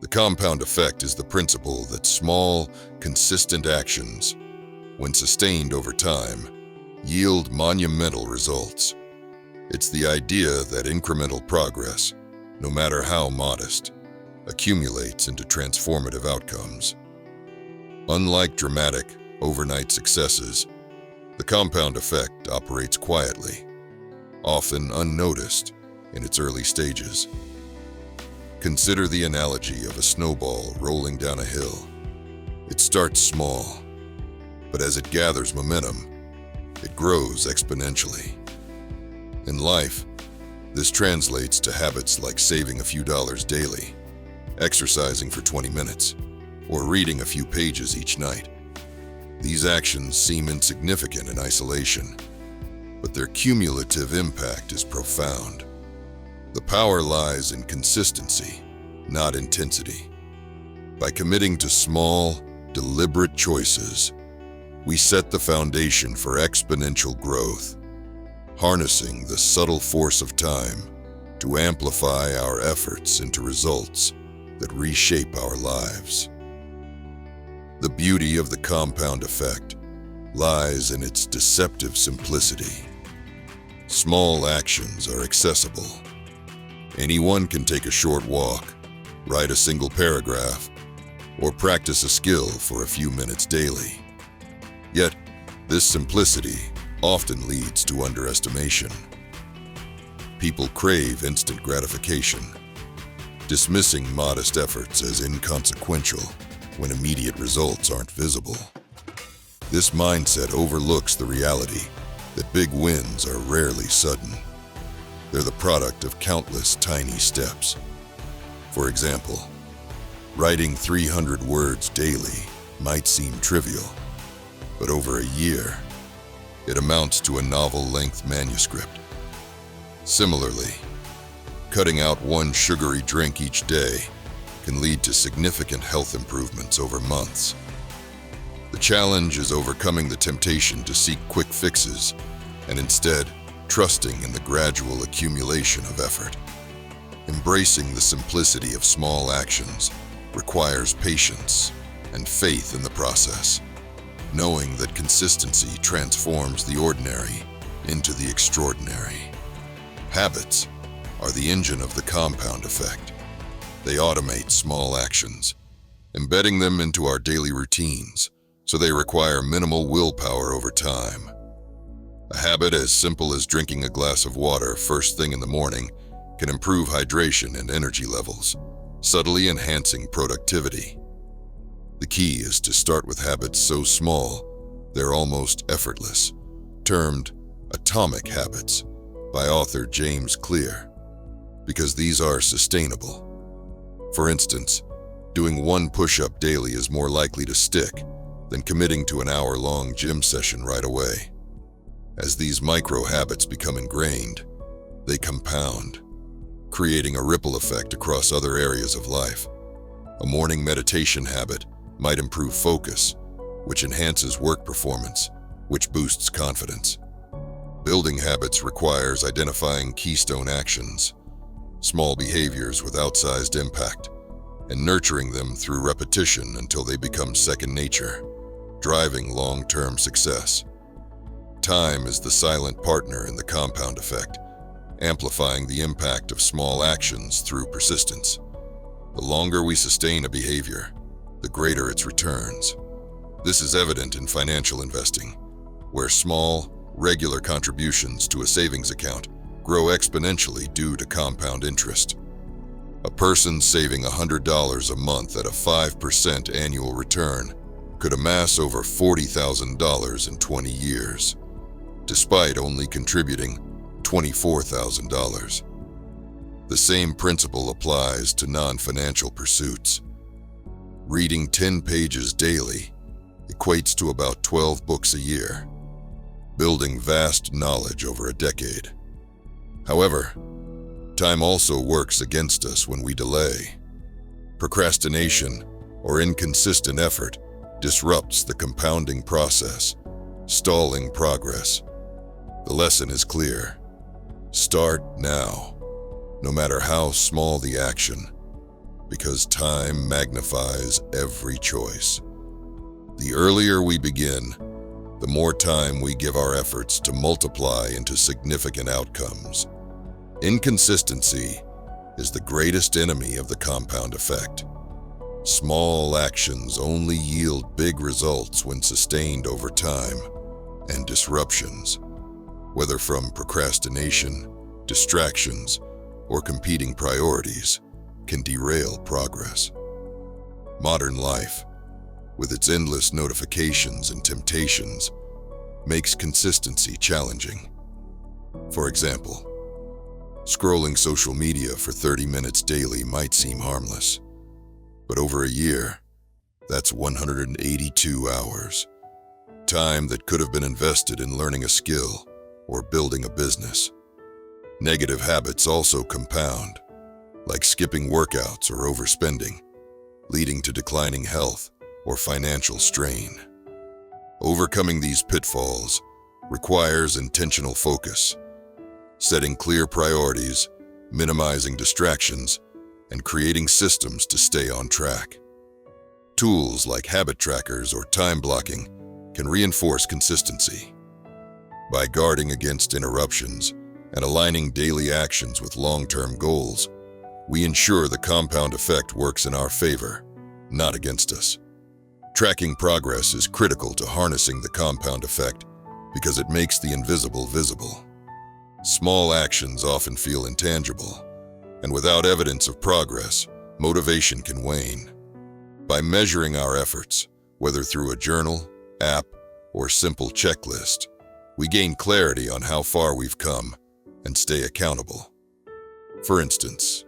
compound effect is the principle that small, consistent actions, when sustained over time, yield monumental results. It's the idea that incremental progress, no matter how modest, accumulates into transformative outcomes. Unlike dramatic, overnight successes, the compound effect operates quietly, often unnoticed in its early stages. Consider the analogy of a snowball rolling down a hill. It starts small, but as it gathers momentum, it grows exponentially. In life, this translates to habits like saving a few dollars daily, exercising for 20 minutes, or reading a few pages each night. These actions seem insignificant in isolation, but their cumulative impact is profound. The power lies in consistency, not intensity. By committing to small, deliberate choices, we set the foundation for exponential growth, harnessing the subtle force of time to amplify our efforts into results that reshape our lives. The beauty of the compound effect lies in its deceptive simplicity. Small actions are accessible. Anyone can take a short walk, write a single paragraph, or practice a skill for a few minutes daily. Yet, this simplicity often leads to underestimation. People crave instant gratification, dismissing modest efforts as inconsequential when immediate results aren't visible. This mindset overlooks the reality that big wins are rarely sudden. They're the product of countless tiny steps. For example, writing 300 words daily might seem trivial, but over a year, it amounts to a novel-length manuscript. Similarly, cutting out one sugary drink each day can lead to significant health improvements over months. The challenge is overcoming the temptation to seek quick fixes and instead trusting in the gradual accumulation of effort. Embracing the simplicity of small actions requires patience and faith in the process, knowing that consistency transforms the ordinary into the extraordinary. Habits are the engine of the compound effect. They automate small actions, embedding them into our daily routines, so they require minimal willpower over time. A habit as simple as drinking a glass of water first thing in the morning can improve hydration and energy levels, subtly enhancing productivity. The key is to start with habits so small they're almost effortless, termed atomic habits by author James Clear, because these are sustainable. For instance, doing one push-up daily is more likely to stick than committing to an hour-long gym session right away. As these micro-habits become ingrained, they compound, creating a ripple effect across other areas of life. A morning meditation habit might improve focus, which enhances work performance, which boosts confidence. Building habits requires identifying keystone actions, small behaviors with outsized impact, and nurturing them through repetition until they become second nature, driving long-term success. Time is the silent partner in the compound effect, amplifying the impact of small actions through persistence. The longer we sustain a behavior, the greater its returns. This is evident in financial investing, where small, regular contributions to a savings account grow exponentially due to compound interest. A person saving $100 a month at a 5% annual return could amass over $40,000 in 20 years, despite only contributing $24,000. The same principle applies to non-financial pursuits. Reading 10 pages daily equates to about 12 books a year, building vast knowledge over a decade. However, time also works against us when we delay. Procrastination or inconsistent effort disrupts the compounding process, stalling progress. The lesson is clear. Start now. No matter how small the action, because time magnifies every choice. The earlier we begin, the more time we give our efforts to multiply into significant outcomes. Inconsistency is the greatest enemy of the compound effect. Small actions only yield big results when sustained over time, and disruptions, whether from procrastination, distractions, or competing priorities, can derail progress. Modern life, with its endless notifications and temptations, makes consistency challenging. For example, scrolling social media for 30 minutes daily might seem harmless, but over a year, that's 182 hours. Time that could have been invested in learning a skill or building a business. Negative habits also compound, like skipping workouts or overspending, leading to declining health or financial strain. Overcoming these pitfalls requires intentional focus, setting clear priorities, minimizing distractions, and creating systems to stay on track. Tools like habit trackers or time blocking can reinforce consistency. By guarding against interruptions and aligning daily actions with long-term goals, we ensure the compound effect works in our favor, not against us. Tracking progress is critical to harnessing the compound effect because it makes the invisible visible. Small actions often feel intangible, and without evidence of progress, motivation can wane. By measuring our efforts, whether through a journal, app, or simple checklist, we gain clarity on how far we've come and stay accountable. For instance,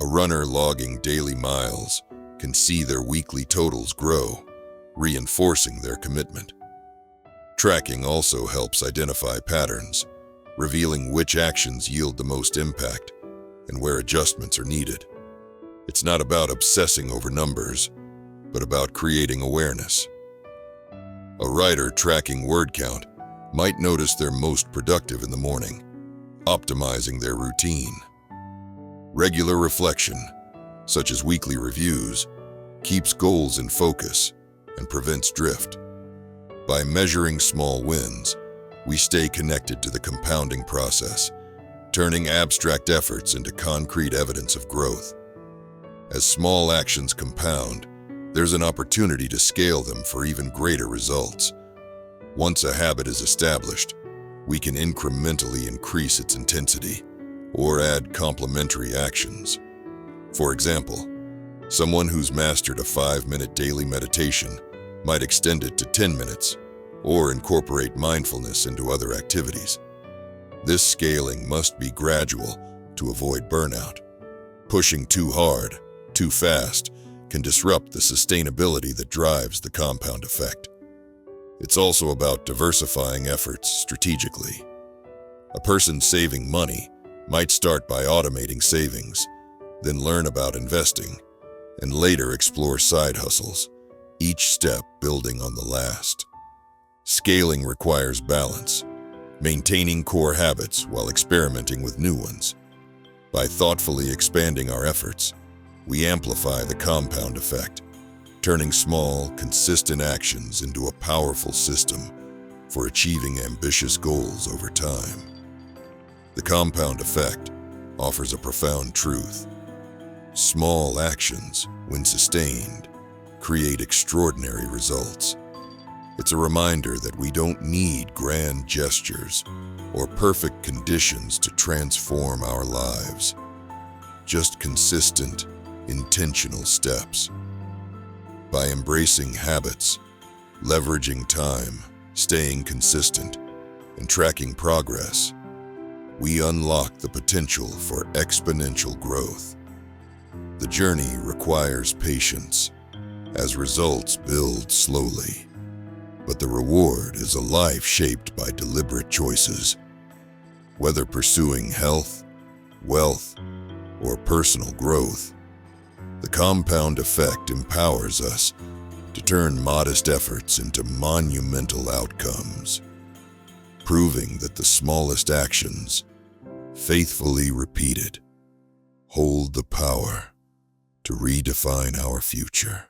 a runner logging daily miles can see their weekly totals grow, reinforcing their commitment. Tracking also helps identify patterns, revealing which actions yield the most impact and where adjustments are needed. It's not about obsessing over numbers, but about creating awareness. A writer tracking word count might notice they're most productive in the morning, optimizing their routine. Regular reflection, such as weekly reviews, keeps goals in focus and prevents drift. By measuring small wins, we stay connected to the compounding process, turning abstract efforts into concrete evidence of growth. As small actions compound, there's an opportunity to scale them for even greater results. Once a habit is established, we can incrementally increase its intensity or add complementary actions. For example, someone who's mastered a 5-minute daily meditation might extend it to 10 minutes or incorporate mindfulness into other activities. This scaling must be gradual to avoid burnout. Pushing too hard, too fast, can disrupt the sustainability that drives the compound effect. It's also about diversifying efforts strategically. A person saving money might start by automating savings, then learn about investing, and later explore side hustles, each step building on the last. Scaling requires balance, maintaining core habits while experimenting with new ones. By thoughtfully expanding our efforts, we amplify the compound effect, turning small, consistent actions into a powerful system for achieving ambitious goals over time. The compound effect offers a profound truth. Small actions, when sustained, create extraordinary results. It's a reminder that we don't need grand gestures or perfect conditions to transform our lives. Just consistent, intentional steps. By embracing habits, leveraging time, staying consistent, and tracking progress, we unlock the potential for exponential growth. The journey requires patience, as results build slowly. But the reward is a life shaped by deliberate choices. Whether pursuing health, wealth, or personal growth, the compound effect empowers us to turn modest efforts into monumental outcomes, proving that the smallest actions, faithfully repeated, hold the power to redefine our future.